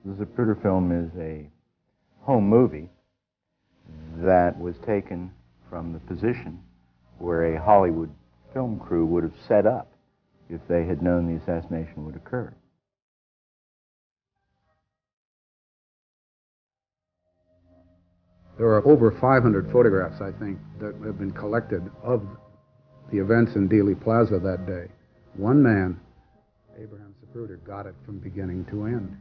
The Zapruder film is a home movie that was taken from the position where a Hollywood film crew would have set up if they had known the assassination would occur. There are over 500 photographs, I think, that have been collected of the events in Dealey Plaza that day. One man, Abraham Zapruder, got it from beginning to end.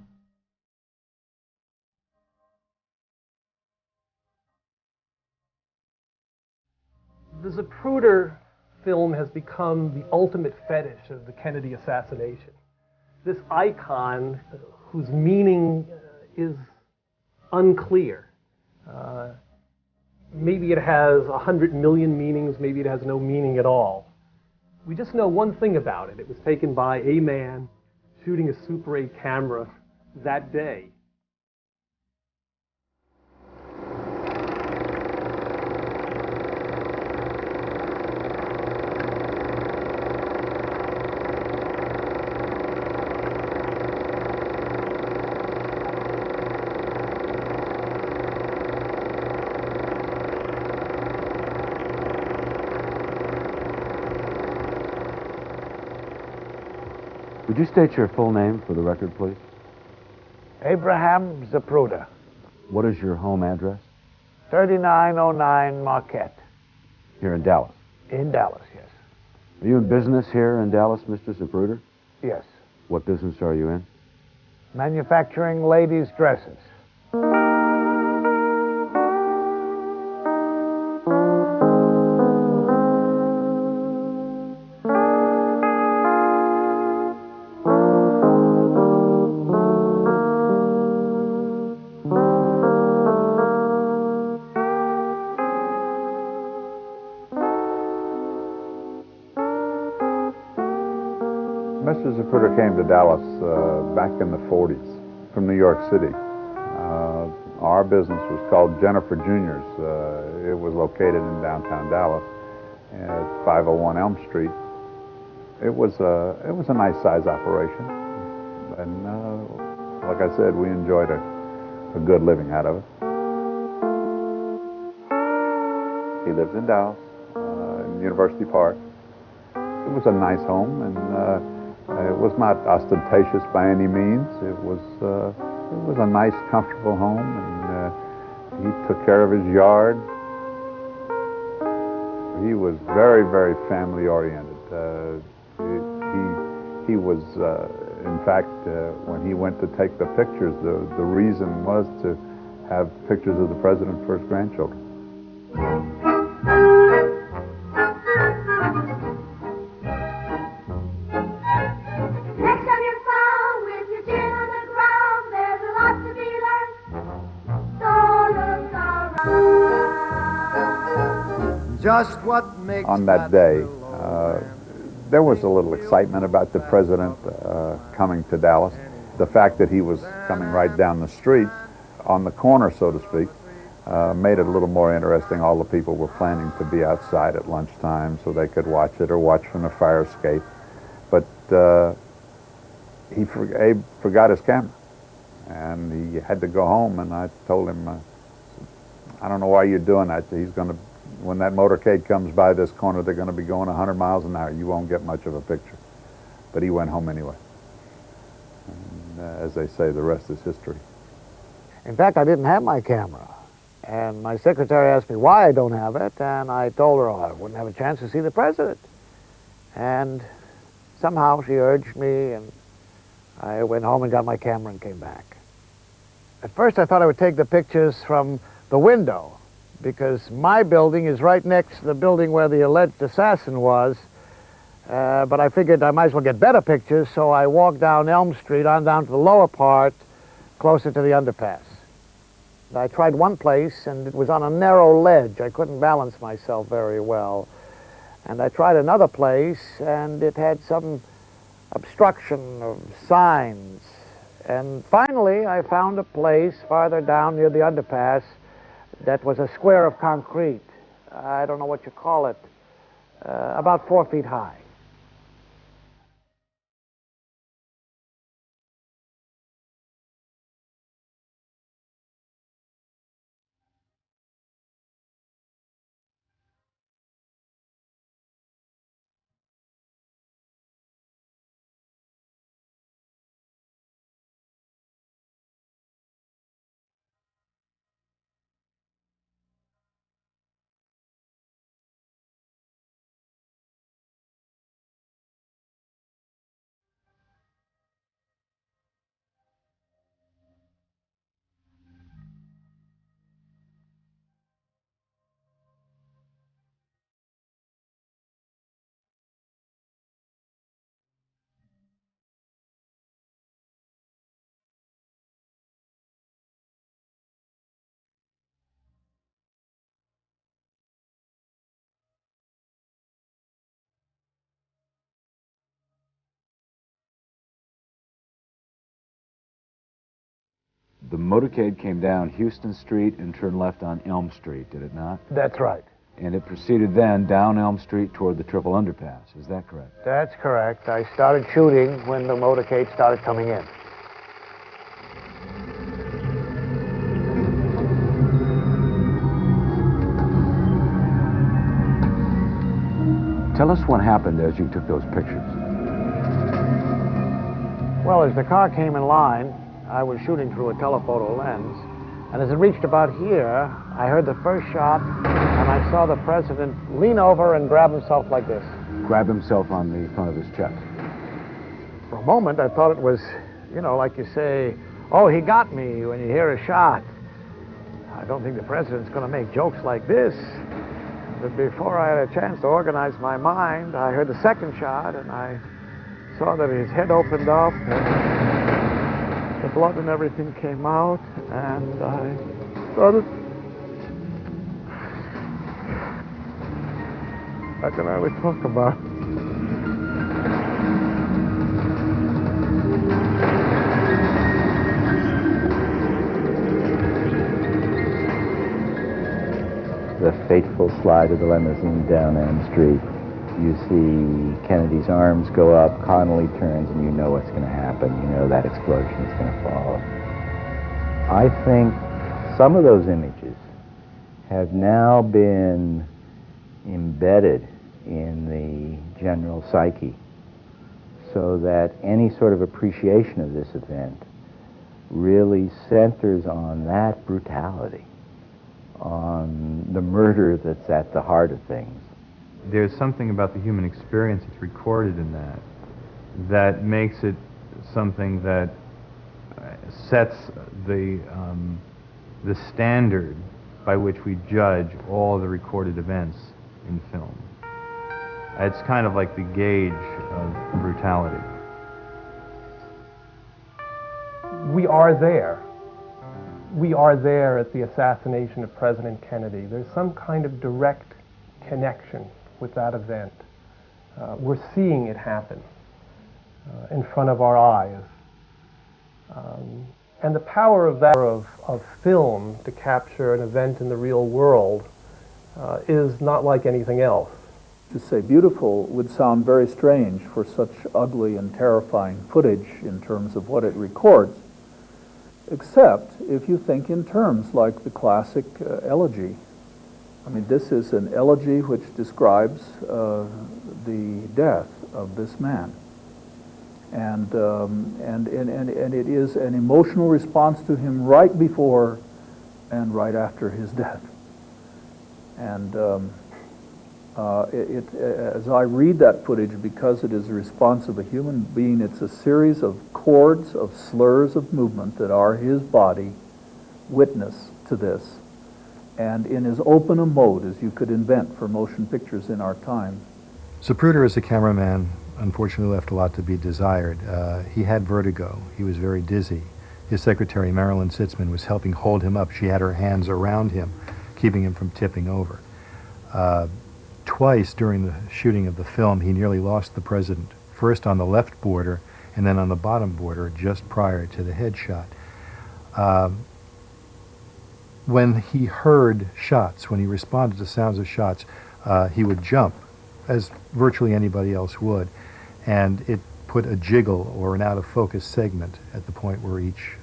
The Zapruder film has become the ultimate fetish of the Kennedy assassination. This icon, whose meaning is unclear. Maybe it has 100 million meanings, maybe it has no meaning at all. We just know one thing about it. It was taken by a man shooting a Super 8 camera that day. Would you state your full name for the record, please? Abraham Zapruder, What is your home address? 3909 Marquette, Here in Dallas. in Dallas, yes. Are you in business here in Dallas, Mr. Zapruder? Yes. What business are you in? Manufacturing ladies' dresses. Mr. Zapruder came to Dallas back in the 40s from New York City. Our business was called Jennifer Juniors. It was located in downtown Dallas at 501 Elm Street. It was a nice size operation, and like I said, we enjoyed a good living out of it. He lives in Dallas, in University Park. It was a nice home, and it was not ostentatious by any means. It was a nice, comfortable home, and he took care of his yard. He was very, very family-oriented. He was, in fact, when he went to take the pictures, the reason was to have pictures of the president for his grandchildren. Just what makes On that day, there was a little excitement about the president coming to Dallas. The fact that he was coming right down the street, on the corner, so to speak, made it a little more interesting. All the people were planning to be outside at lunchtime so they could watch it or watch from the fire escape. But Abe forgot his camera, and he had to go home, and I told him, I don't know why you're doing that. He's going to, when that motorcade comes by this corner, they're going to be going 100 miles an hour. You won't get much of a picture. But he went home anyway. And, as they say, the rest is history. In fact, I didn't have my camera. And my secretary asked me why I don't have it, and I told her, oh, I wouldn't have a chance to see the president. And somehow she urged me, and I went home and got my camera and came back. At first I thought I would take the pictures from the window, because my building is right next to the building where the alleged assassin was, but I figured I might as well get better pictures, so I walked down Elm Street on down to the lower part, closer to the underpass. I tried one place, and it was on a narrow ledge. I couldn't balance myself very well. And I tried another place, and it had some obstruction of signs. And finally, I found a place farther down near the underpass that was a square of concrete. I don't know what you call it, about 4 feet high. The motorcade came down Houston Street and turned left on Elm Street, did it not? That's right. And it proceeded then down Elm Street toward the Triple Underpass. Is that correct? That's correct. I started shooting when the motorcade started coming in. Tell us what happened as you took those pictures. Well, as the car came in line, I was shooting through a telephoto lens, and as it reached about here, I heard the first shot, and I saw the president lean over and grab himself like this. Grab himself on the front of his chest. For a moment, I thought it was, you know, like you say, oh, he got me when you hear a shot. I don't think the president's going to make jokes like this. But before I had a chance to organize my mind, I heard the second shot, and I saw that his head opened up, and the blood and everything came out, and I started... I can hardly talk about it. The fateful slide of the limousine down Elm Street. You see Kennedy's arms go up, Connolly turns, and you know what's going to happen. You know that explosion is going to follow. I think some of those images have now been embedded in the general psyche, so that any sort of appreciation of this event really centers on that brutality, on the murder that's at the heart of things. There's something about the human experience that's recorded in that makes it something that sets the standard by which we judge all the recorded events in film. It's kind of like the gauge of brutality. We are there. We are there at the assassination of President Kennedy. There's some kind of direct connection with that event. We're seeing it happen in front of our eyes. And the power of that, of film to capture an event in the real world is not like anything else. To say beautiful would sound very strange for such ugly and terrifying footage in terms of what it records, except if you think in terms like the classic elegy. I mean, this is an elegy which describes the death of this man. And it is an emotional response to him right before and right after his death. And as I read that footage, because it is the response of a human being, it's a series of chords, of slurs of movement that are his body witness to this. And in as open a mode as you could invent for motion pictures in our time. Zapruder, as a cameraman, unfortunately left a lot to be desired. He had vertigo. He was very dizzy. His secretary, Marilyn Sitzman, was helping hold him up. She had her hands around him, keeping him from tipping over. Twice during the shooting of the film, he nearly lost the president, first on the left border and then on the bottom border just prior to the headshot. When he heard shots, when he responded to sounds of shots, he would jump, as virtually anybody else would, and it put a jiggle or an out-of-focus segment at the point where each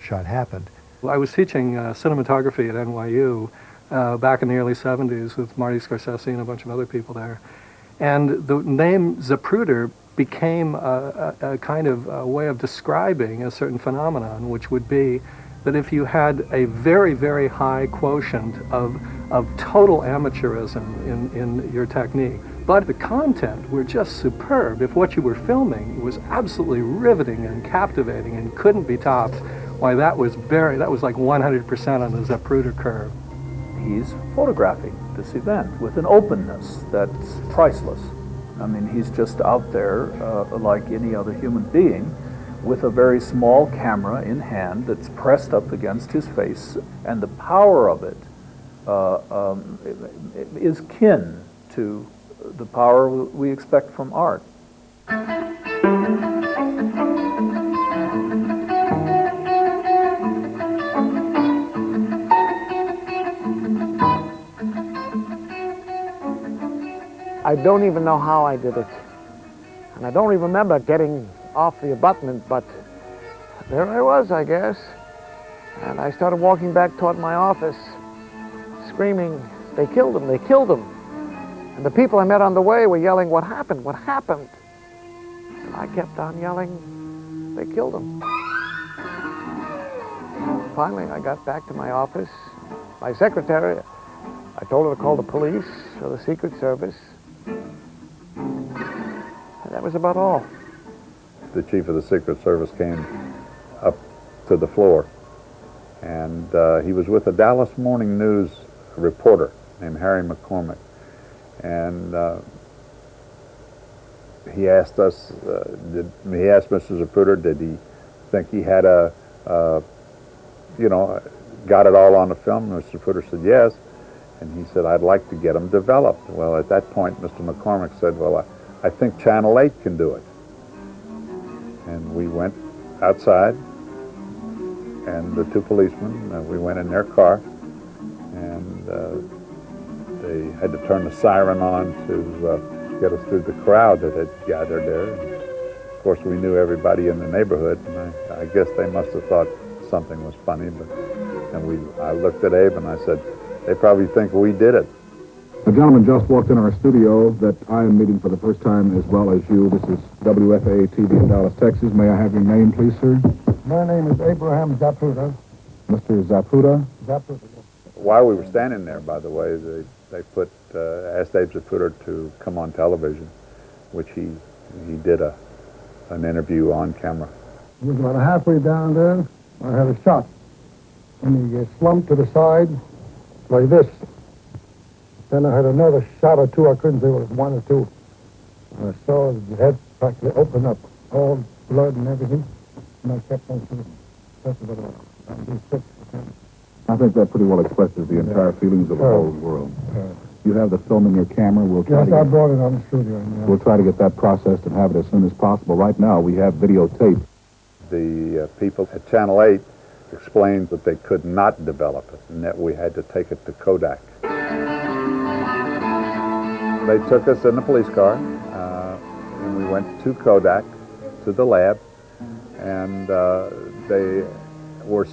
shot happened. I was teaching cinematography at NYU back in the early 70s with Marty Scorsese and a bunch of other people there. And the name Zapruder became a kind of a way of describing a certain phenomenon, which would be that if you had a very, very high quotient of total amateurism in your technique, but the content were just superb. If what you were filming was absolutely riveting and captivating and couldn't be topped, why that was like 100% on the Zapruder curve. He's photographing this event with an openness that's priceless. I mean, he's just out there like any other human being with a very small camera in hand that's pressed up against his face, and the power of it is kin to the power we expect from art. I don't even know how I did it. And I don't even remember getting off the abutment, but there I was, I guess. And I started walking back toward my office, screaming, "They killed him, they killed him." And the people I met on the way were yelling, "What happened, what happened?" And I kept on yelling, "They killed him." Finally, I got back to my office. My secretary, I told her to call the police or the Secret Service. And that was about all. The chief of the Secret Service came up to the floor, and he was with a Dallas Morning News reporter named Harry McCormick. And he asked us, he asked Mr. Zapruder, did he think he had got it all on the film? And Mr. Zapruder said yes. And he said, "I'd like to get them developed." Well, at that point, Mr. McCormick said, "Well, I think Channel 8 can do it." And we went outside, and the two policemen, we went in their car, and they had to turn the siren on to get us through the crowd that had gathered there. And of course, we knew everybody in the neighborhood, and I guess they must have thought something was funny. And I looked at Abe and I said, "They probably think we did it." A gentleman just walked in our studio that I am meeting for the first time, as well as you. This is WFAA-TV in Dallas, Texas. May I have your name, please, sir? My name is Abraham Zapruder. Mr. Zapruder? Zapruder. While we were standing there, by the way, they asked Abe Zapruder to come on television, which he did an interview on camera. He was about halfway down there. I had a shot. And he slumped to the side like this. Then I had another shot or two. I couldn't say what it was, one or two. And I saw his head practically open up, all blood and everything. And I kept on shooting. That's about all. I think that pretty well expresses the entire feelings of the whole world. You have the film in your camera. Yes, I brought it on the studio. Yeah. We'll try to get that processed and have it as soon as possible. Right now, we have videotape. The people at Channel 8 explained that they could not develop it and that we had to take it to Kodak. They took us in the police car, and we went to Kodak, to the lab, and they were